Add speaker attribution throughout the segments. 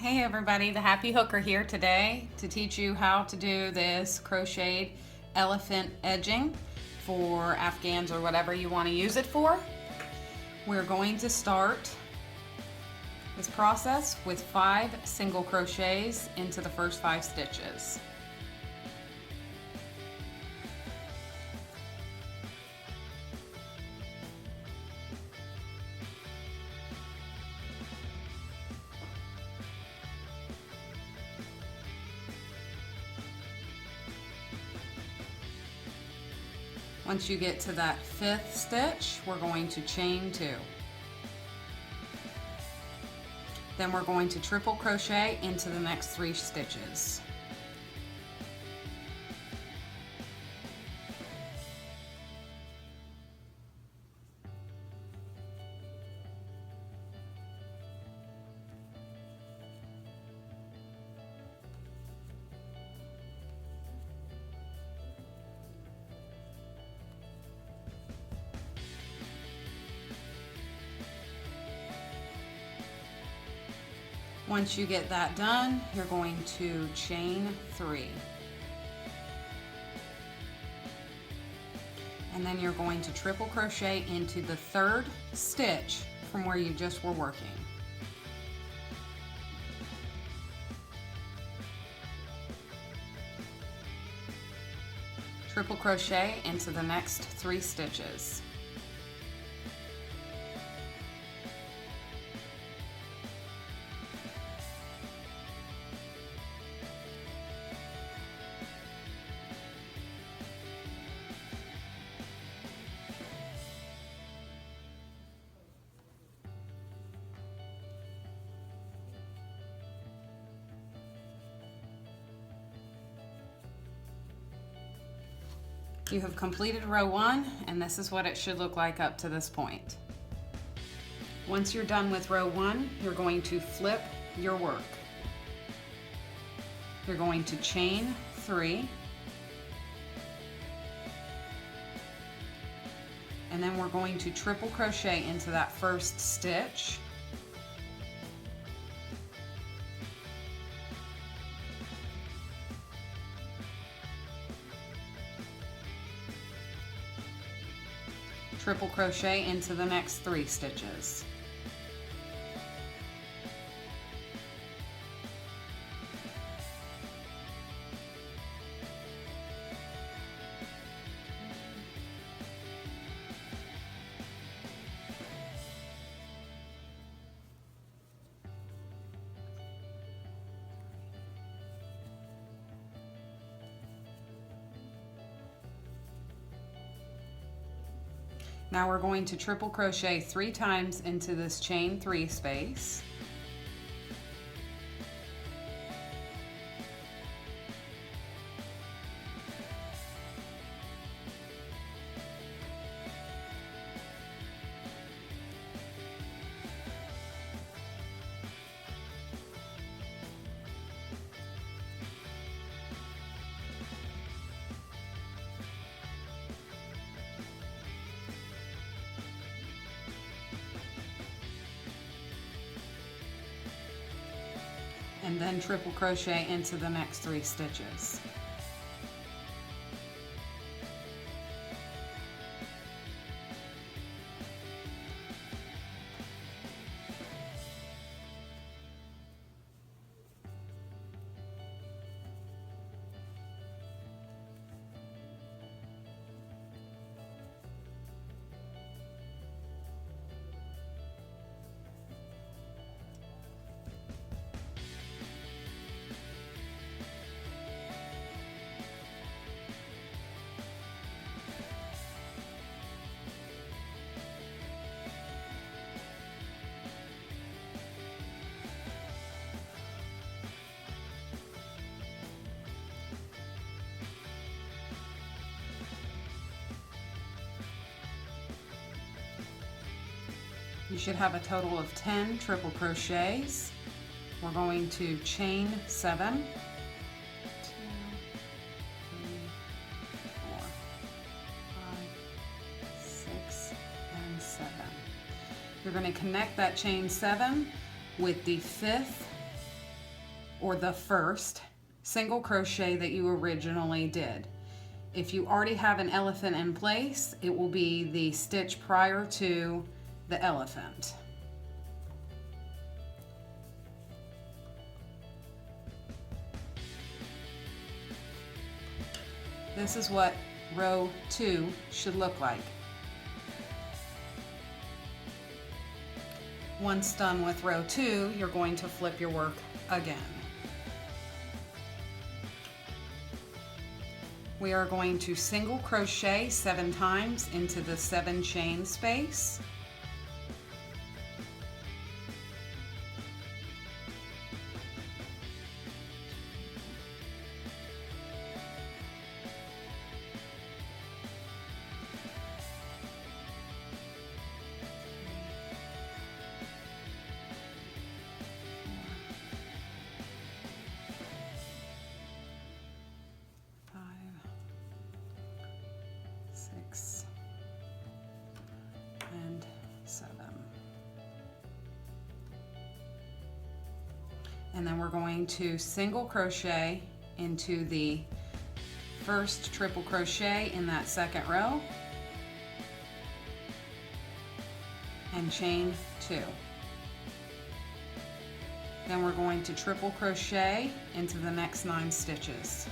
Speaker 1: Hey everybody, the Happy Hooker here today to teach you how to do this crocheted elephant edging for Afghans or whatever you want to use it for. We're going to start this process with 5 single crochets into the first 5 stitches. Once you get to that 5th stitch, we're going to chain 2. Then we're going to triple crochet into the next 3 stitches. Once you get that done, you're going to chain 3. And then you're going to triple crochet into the 3rd stitch from where you just were working. Triple crochet into the next 3 stitches. You have completed row 1, and this is what it should look like up to this point. Once you're done with row 1, you're going to flip your work. You're going to chain 3, and then we're going to triple crochet into that 1st stitch. Triple crochet into the next 3 stitches. Now we're going to triple crochet 3 times into this chain 3 space. And then triple crochet into the next 3 stitches. You should have a total of 10 triple crochets. We're going to chain 7, 2, 3, 4, 5, 6, and 7. You're going to connect that chain 7 with the 5th or the first single crochet that you originally did. If you already have an elephant in place, it will be the stitch prior to the elephant. This is what row 2 should look like. Once done with row 2, you're going to flip your work again. We are going to single crochet 7 times into the 7 chain space. And 7. And then we're going to single crochet into the first triple crochet in that second row and chain 2. Then we're going to triple crochet into the next 9 stitches.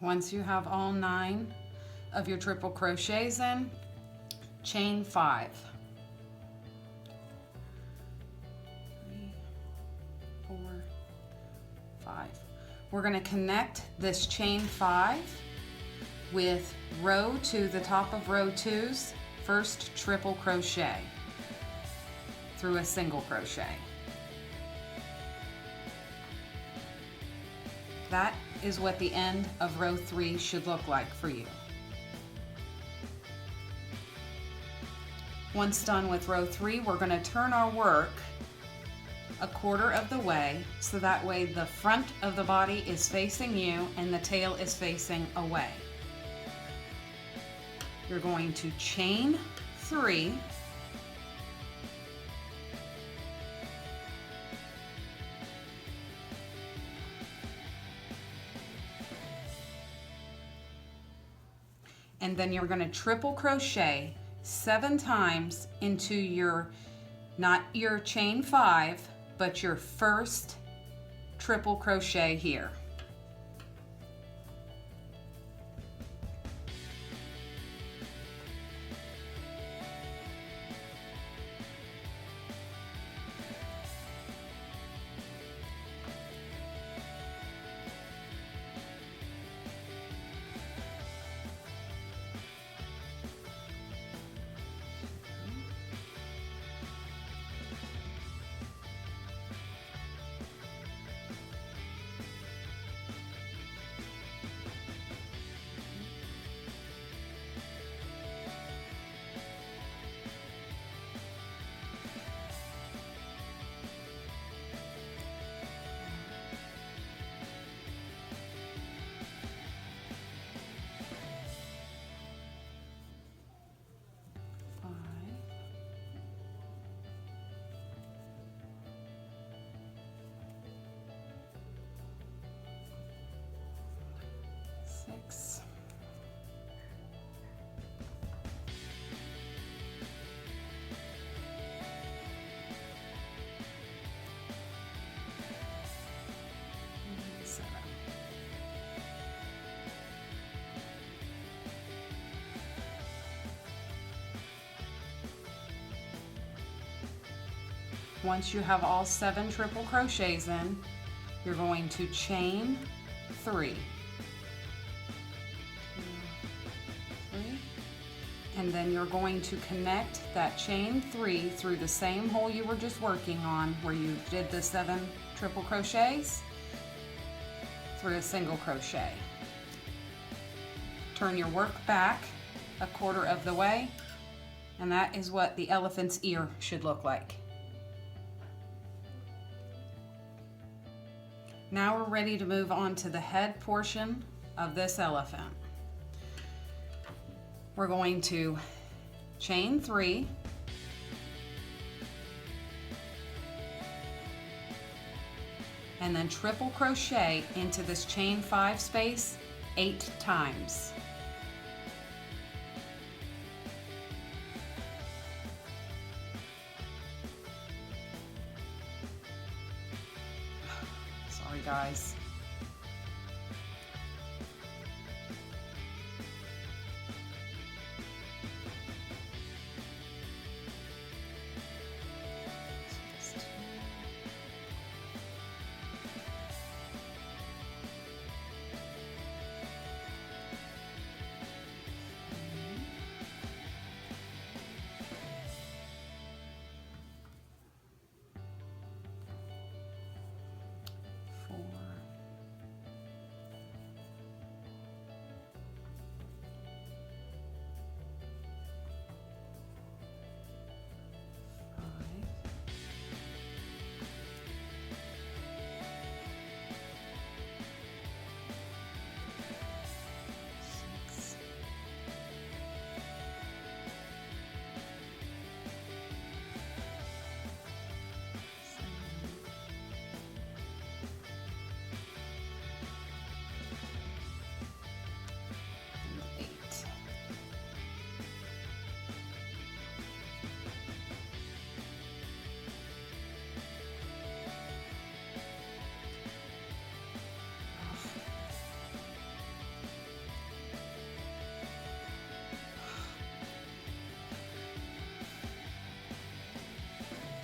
Speaker 1: Once you have all 9 of your triple crochets in, chain 5. 3, 4, 5. We're going to connect this chain 5 with row to the top of row 2's first triple crochet through a single crochet. That is what the end of row 3 should look like for you. Once done with row 3, we're going to turn our work a quarter of the way, so that way the front of the body is facing you and the tail is facing away. You're going to chain 3, and then you're going to triple crochet 7 times into your, not your chain 5, but your first triple crochet here. 6. And 7. Once you have all 7 triple crochets in, you're going to chain 3. 2, 3. And then you're going to connect that chain 3 through the same hole you were just working on where you did the 7 triple crochets through a single crochet. Turn your work back a quarter of the way, and that is what the elephant's ear should look like. Now we're ready to move on to the head portion of this elephant. We're going to chain 3, and then triple crochet into this chain 5 space 8 times. Sorry guys.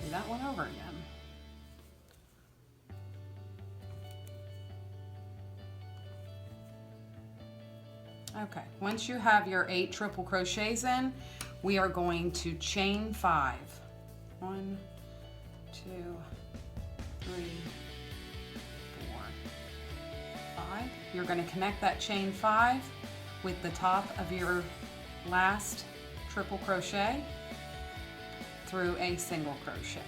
Speaker 1: Do that one over again. Okay, once you have your 8 triple crochets in, we are going to chain 5. 1, 2, 3, 4, 5. You're going to connect that chain 5 with the top of your last triple crochet through a single crochet.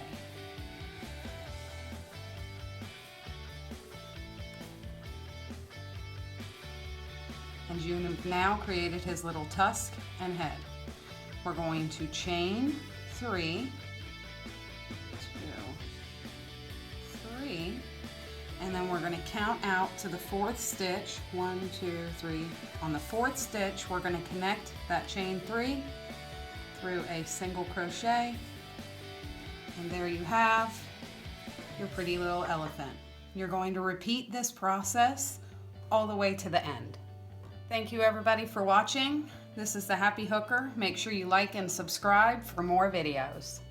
Speaker 1: And you have now created his little tusk and head. We're going to chain 3, 2, 3, and then we're going to count out to the 4th stitch. 1, 2, 3. On the 4th stitch, we're going to connect that chain 3 through a single crochet, and there you have your pretty little elephant. You're going to repeat this process all the way to the end. Thank you everybody for watching. This is the Happy Hooker. Make sure you like and subscribe for more videos.